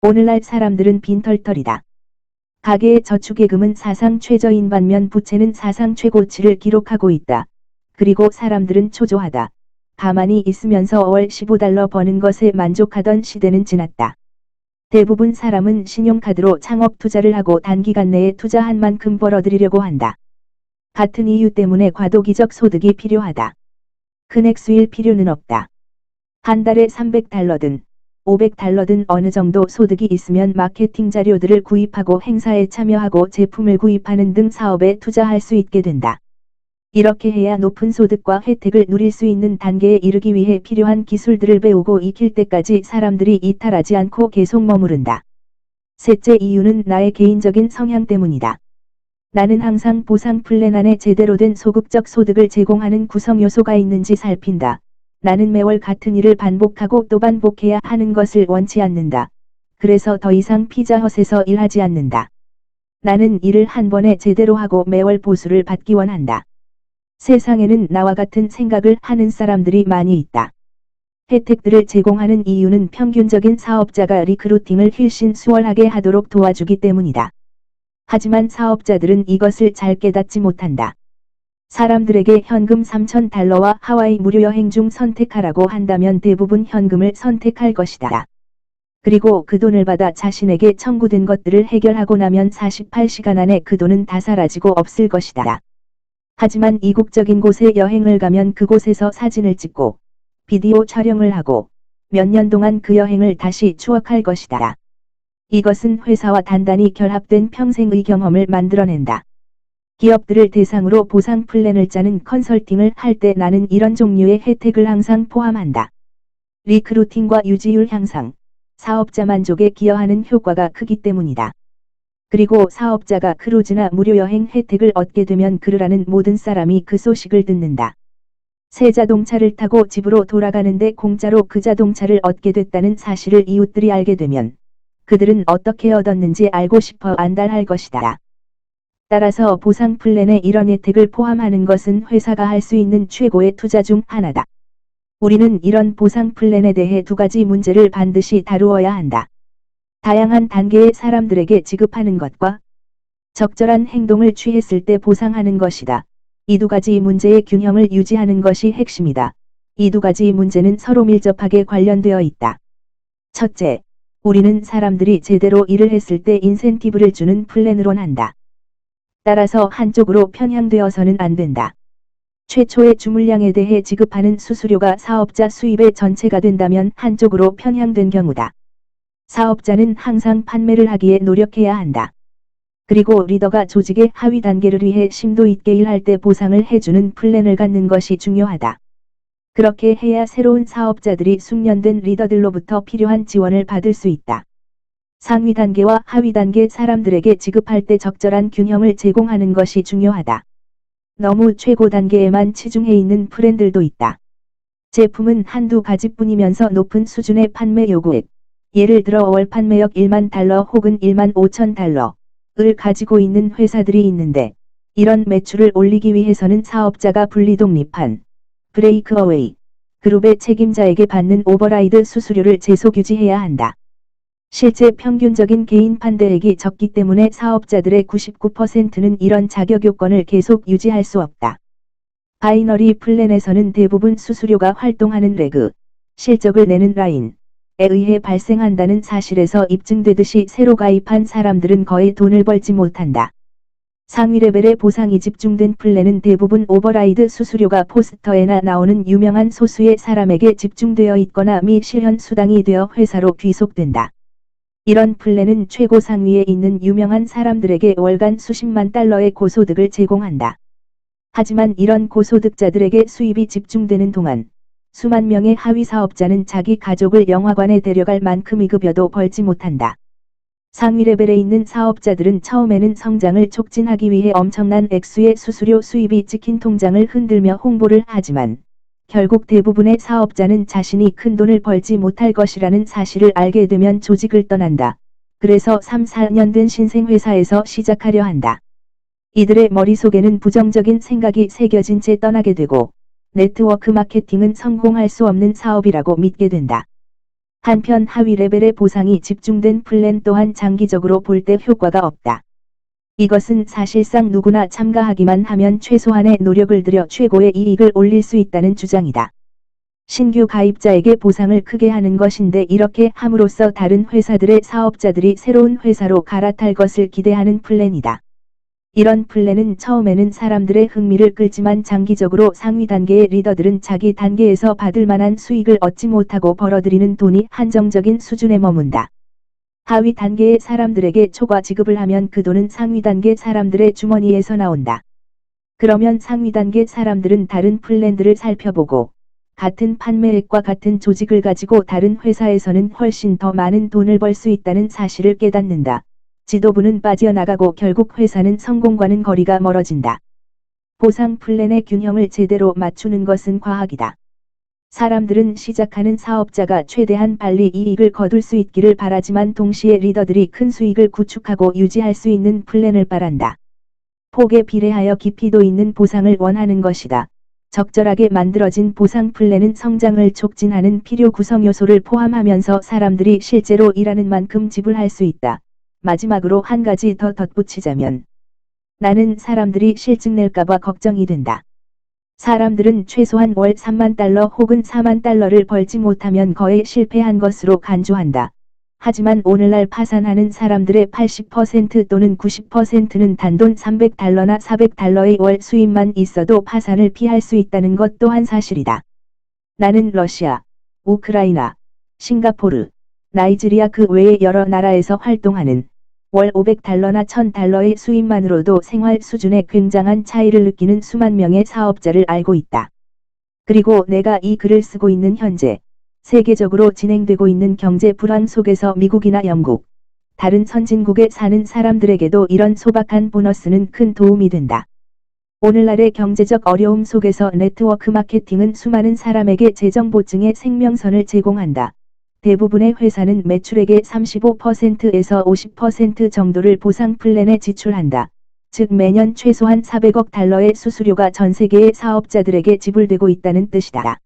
오늘날 사람들은 빈털털이다. 가계의 저축예금은 사상 최저인 반면 부채는 사상 최고치를 기록하고 있다. 그리고 사람들은 초조하다. 가만히 있으면서 월 $15 버는 것에 만족하던 시대는 지났다. 대부분 사람은 신용카드로 창업 투자를 하고 단기간 내에 투자한 만큼 벌어들이려고 한다. 같은 이유 때문에 과도기적 소득이 필요하다. 큰 액수일 필요는 없다. 한 달에 $300든 $500든 어느 정도 소득이 있으면 마케팅 자료들을 구입하고 행사에 참여하고 제품을 구입하는 등 사업에 투자할 수 있게 된다. 이렇게 해야 높은 소득과 혜택을 누릴 수 있는 단계에 이르기 위해 필요한 기술들을 배우고 익힐 때까지 사람들이 이탈하지 않고 계속 머무른다. 셋째 이유는 나의 개인적인 성향 때문이다. 나는 항상 보상 플랜 안에 제대로 된 소극적 소득을 제공하는 구성 요소가 있는지 살핀다. 나는 매월 같은 일을 반복하고 또 반복해야 하는 것을 원치 않는다. 그래서 더 이상 피자헛에서 일하지 않는다. 나는 일을 한 번에 제대로 하고 매월 보수를 받기 원한다. 세상에는 나와 같은 생각을 하는 사람들이 많이 있다. 혜택들을 제공하는 이유는 평균적인 사업자가 리크루팅을 훨씬 수월하게 하도록 도와주기 때문이다. 하지만 사업자들은 이것을 잘 깨닫지 못한다. 사람들에게 현금 $3,000와 하와이 무료 여행 중 선택하라고 한다면 대부분 현금을 선택할 것이다. 그리고 그 돈을 받아 자신에게 청구된 것들을 해결하고 나면 48시간 안에 그 돈은 다 사라지고 없을 것이다. 하지만 이국적인 곳에 여행을 가면 그곳에서 사진을 찍고 비디오 촬영을 하고 몇 년 동안 그 여행을 다시 추억할 것이다. 이것은 회사와 단단히 결합된 평생의 경험을 만들어낸다. 기업들을 대상으로 보상 플랜을 짜는 컨설팅을 할 때 나는 이런 종류의 혜택을 항상 포함한다. 리크루팅과 유지율 향상, 사업자 만족에 기여하는 효과가 크기 때문이다. 그리고 사업자가 크루즈나 무료 여행 혜택을 얻게 되면 그르라는 모든 사람이 그 소식을 듣는다. 새 자동차를 타고 집으로 돌아가는데 공짜로 그 자동차를 얻게 됐다는 사실을 이웃들이 알게 되면 그들은 어떻게 얻었는지 알고 싶어 안달할 것이다. 따라서 보상 플랜에 이런 혜택을 포함하는 것은 회사가 할 수 있는 최고의 투자 중 하나다. 우리는 이런 보상 플랜에 대해 두 가지 문제를 반드시 다루어야 한다. 다양한 단계의 사람들에게 지급하는 것과 적절한 행동을 취했을 때 보상하는 것이다. 이 두 가지 문제의 균형을 유지하는 것이 핵심이다. 이 두 가지 문제는 서로 밀접하게 관련되어 있다. 첫째, 우리는 사람들이 제대로 일을 했을 때 인센티브를 주는 플랜으론 한다. 따라서 한쪽으로 편향되어서는 안 된다. 최초의 주물량에 대해 지급하는 수수료가 사업자 수입의 전체가 된다면 한쪽으로 편향된 경우다. 사업자는 항상 판매를 하기에 노력해야 한다. 그리고 리더가 조직의 하위 단계를 위해 심도 있게 일할 때 보상을 해주는 플랜을 갖는 것이 중요하다. 그렇게 해야 새로운 사업자들이 숙련된 리더들로부터 필요한 지원을 받을 수 있다. 상위 단계와 하위 단계 사람들에게 지급할 때 적절한 균형을 제공하는 것이 중요하다. 너무 최고 단계에만 치중해 있는 브랜드들도 있다. 제품은 한두 가지뿐이면서 높은 수준의 판매 요구액, 예를 들어 월 판매역 $10,000 혹은 $15,000을 가지고 있는 회사들이 있는데 이런 매출을 올리기 위해서는 사업자가 분리독립한 브레이크어웨이 그룹의 책임자에게 받는 오버라이드 수수료를 계속 유지해야 한다. 실제 평균적인 개인 판대액이 적기 때문에 사업자들의 99%는 이런 자격 요건을 계속 유지할 수 없다. 바이너리 플랜에서는 대부분 수수료가 활동하는 레그, 실적을 내는 라인에 의해 발생한다는 사실에서 입증되듯이 새로 가입한 사람들은 거의 돈을 벌지 못한다. 상위 레벨의 보상이 집중된 플랜은 대부분 오버라이드 수수료가 포스터에나 나오는 유명한 소수의 사람에게 집중되어 있거나 미 실현 수당이 되어 회사로 귀속된다. 이런 플랜은 최고 상위에 있는 유명한 사람들에게 월간 수십만 달러의 고소득을 제공한다. 하지만 이런 고소득자들에게 수입이 집중되는 동안 수만 명의 하위 사업자는 자기 가족을 영화관에 데려갈 만큼의 급여도 벌지 못한다. 상위 레벨에 있는 사업자들은 처음에는 성장을 촉진하기 위해 엄청난 액수의 수수료 수입이 찍힌 통장을 흔들며 홍보를 하지만 결국 대부분의 사업자는 자신이 큰 돈을 벌지 못할 것이라는 사실을 알게 되면 조직을 떠난다. 그래서 3, 4년 된 신생회사에서 시작하려 한다. 이들의 머릿속에는 부정적인 생각이 새겨진 채 떠나게 되고 네트워크 마케팅은 성공할 수 없는 사업이라고 믿게 된다. 한편 하위 레벨의 보상이 집중된 플랜 또한 장기적으로 볼 때 효과가 없다. 이것은 사실상 누구나 참가하기만 하면 최소한의 노력을 들여 최고의 이익을 올릴 수 있다는 주장이다. 신규 가입자에게 보상을 크게 하는 것인데 이렇게 함으로써 다른 회사들의 사업자들이 새로운 회사로 갈아탈 것을 기대하는 플랜이다. 이런 플랜은 처음에는 사람들의 흥미를 끌지만 장기적으로 상위 단계의 리더들은 자기 단계에서 받을 만한 수익을 얻지 못하고 벌어들이는 돈이 한정적인 수준에 머문다. 하위 단계의 사람들에게 초과 지급을 하면 그 돈은 상위 단계 사람들의 주머니에서 나온다. 그러면 상위 단계 사람들은 다른 플랜들을 살펴보고 같은 판매액과 같은 조직을 가지고 다른 회사에서는 훨씬 더 많은 돈을 벌 수 있다는 사실을 깨닫는다. 지도부는 빠져나가고 결국 회사는 성공과는 거리가 멀어진다. 보상 플랜의 균형을 제대로 맞추는 것은 과학이다. 사람들은 시작하는 사업자가 최대한 빨리 이익을 거둘 수 있기를 바라지만 동시에 리더들이 큰 수익을 구축하고 유지할 수 있는 플랜을 바란다. 폭에 비례하여 깊이도 있는 보상을 원하는 것이다. 적절하게 만들어진 보상 플랜은 성장을 촉진하는 필요 구성 요소를 포함하면서 사람들이 실제로 일하는 만큼 지불할 수 있다. 마지막으로 한 가지 더 덧붙이자면 나는 사람들이 실증 낼까봐 걱정이 된다. 사람들은 최소한 월 3만 달러 혹은 4만 달러를 벌지 못하면 거의 실패한 것으로 간주한다. 하지만 오늘날 파산하는 사람들의 80% 또는 90%는 단돈 300달러나 400달러의 월 수입만 있어도 파산을 피할 수 있다는 것 또한 사실이다. 나는 러시아, 우크라이나, 싱가포르, 나이지리아 그 외의 여러 나라에서 활동하는 월 500달러나 1000달러의 수입만으로도 생활 수준에 굉장한 차이를 느끼는 수만 명의 사업자를 알고 있다. 그리고 내가 이 글을 쓰고 있는 현재 세계적으로 진행되고 있는 경제 불황 속에서 미국이나 영국, 다른 선진국에 사는 사람들에게도 이런 소박한 보너스는 큰 도움이 된다. 오늘날의 경제적 어려움 속에서 네트워크 마케팅은 수많은 사람에게 재정 보증의 생명선을 제공한다. 대부분의 회사는 매출액의 35%에서 50% 정도를 보상 플랜에 지출한다. 즉 매년 최소한 400억 달러의 수수료가 전 세계의 사업자들에게 지불되고 있다는 뜻이다.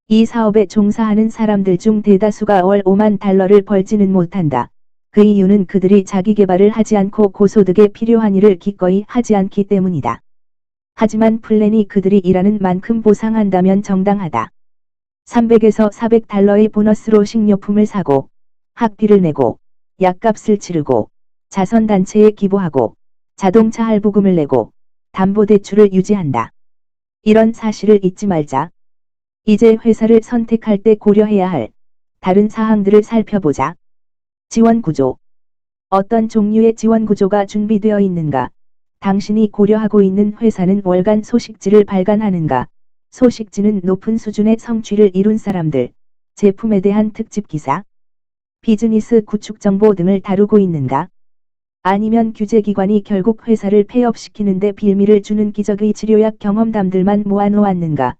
이 사업에 종사하는 사람들 중 대다수가 월 5만 달러를 벌지는 못한다. 그 이유는 그들이 자기 개발을 하지 않고 고소득에 필요한 일을 기꺼이 하지 않기 때문이다. 하지만 플랜이 그들이 일하는 만큼 보상한다면 정당하다. 300에서 400달러의 보너스로 식료품을 사고, 학비를 내고, 약값을 치르고, 자선단체에 기부하고, 자동차 할부금을 내고, 담보대출을 유지한다. 이런 사실을 잊지 말자. 이제 회사를 선택할 때 고려해야 할 다른 사항들을 살펴보자. 지원구조. 어떤 종류의 지원구조가 준비되어 있는가? 당신이 고려하고 있는 회사는 월간 소식지를 발간하는가? 소식지는 높은 수준의 성취를 이룬 사람들, 제품에 대한 특집 기사, 비즈니스 구축 정보 등을 다루고 있는가? 아니면 규제기관이 결국 회사를 폐업시키는데 빌미를 주는 기적의 치료약 경험담들만 모아놓았는가?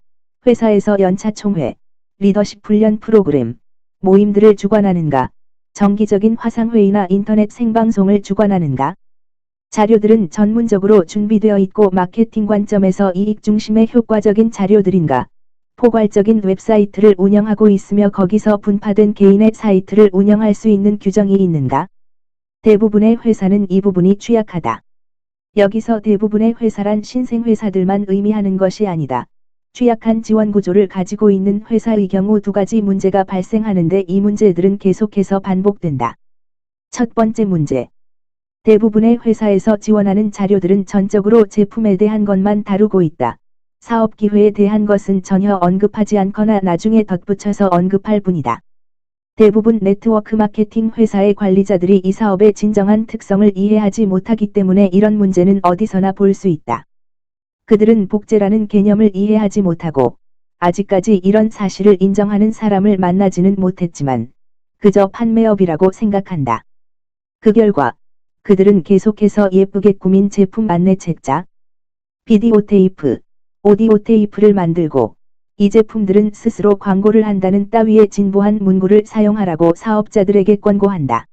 회사에서 연차 총회, 리더십 훈련 프로그램, 모임들을 주관하는가? 정기적인 화상회의나 인터넷 생방송을 주관하는가? 자료들은 전문적으로 준비되어 있고 마케팅 관점에서 이익 중심의 효과적인 자료들인가? 포괄적인 웹사이트를 운영하고 있으며 거기서 분파된 개인의 사이트를 운영할 수 있는 규정이 있는가? 대부분의 회사는 이 부분이 취약하다. 여기서 대부분의 회사란 신생회사들만 의미하는 것이 아니다. 취약한 지원 구조를 가지고 있는 회사의 경우 두 가지 문제가 발생하는데 이 문제들은 계속해서 반복된다. 첫 번째 문제. 대부분의 회사에서 지원하는 자료들은 전적으로 제품에 대한 것만 다루고 있다. 사업 기회에 대한 것은 전혀 언급하지 않거나 나중에 덧붙여서 언급할 뿐이다. 대부분 네트워크 마케팅 회사의 관리자들이 이 사업의 진정한 특성을 이해하지 못하기 때문에 이런 문제는 어디서나 볼 수 있다. 그들은 복제라는 개념을 이해하지 못하고 아직까지 이런 사실을 인정하는 사람을 만나지는 못했지만 그저 판매업이라고 생각한다. 그 결과 그들은 계속해서 예쁘게 꾸민 제품 안내 책자, 비디오 테이프, 오디오 테이프를 만들고 이 제품들은 스스로 광고를 한다는 따위의 진보한 문구를 사용하라고 사업자들에게 권고한다.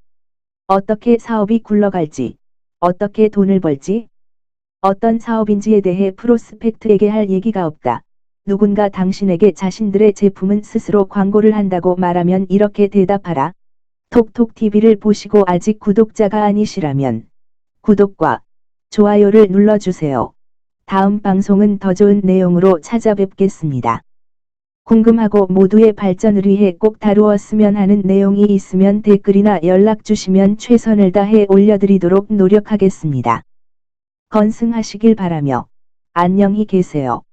어떻게 사업이 굴러갈지, 어떻게 돈을 벌지, 어떤 사업인지에 대해 프로스펙트에게 할 얘기가 없다. 누군가 당신에게 자신들의 제품은 스스로 광고를 한다고 말하면 이렇게 대답하라. 톡톡TV를 보시고 아직 구독자가 아니시라면 구독과 좋아요를 눌러주세요. 다음 방송은 더 좋은 내용으로 찾아뵙겠습니다. 궁금하고 모두의 발전을 위해 꼭 다루었으면 하는 내용이 있으면 댓글이나 연락 주시면 최선을 다해 올려드리도록 노력하겠습니다. 건승하시길 바라며 안녕히 계세요.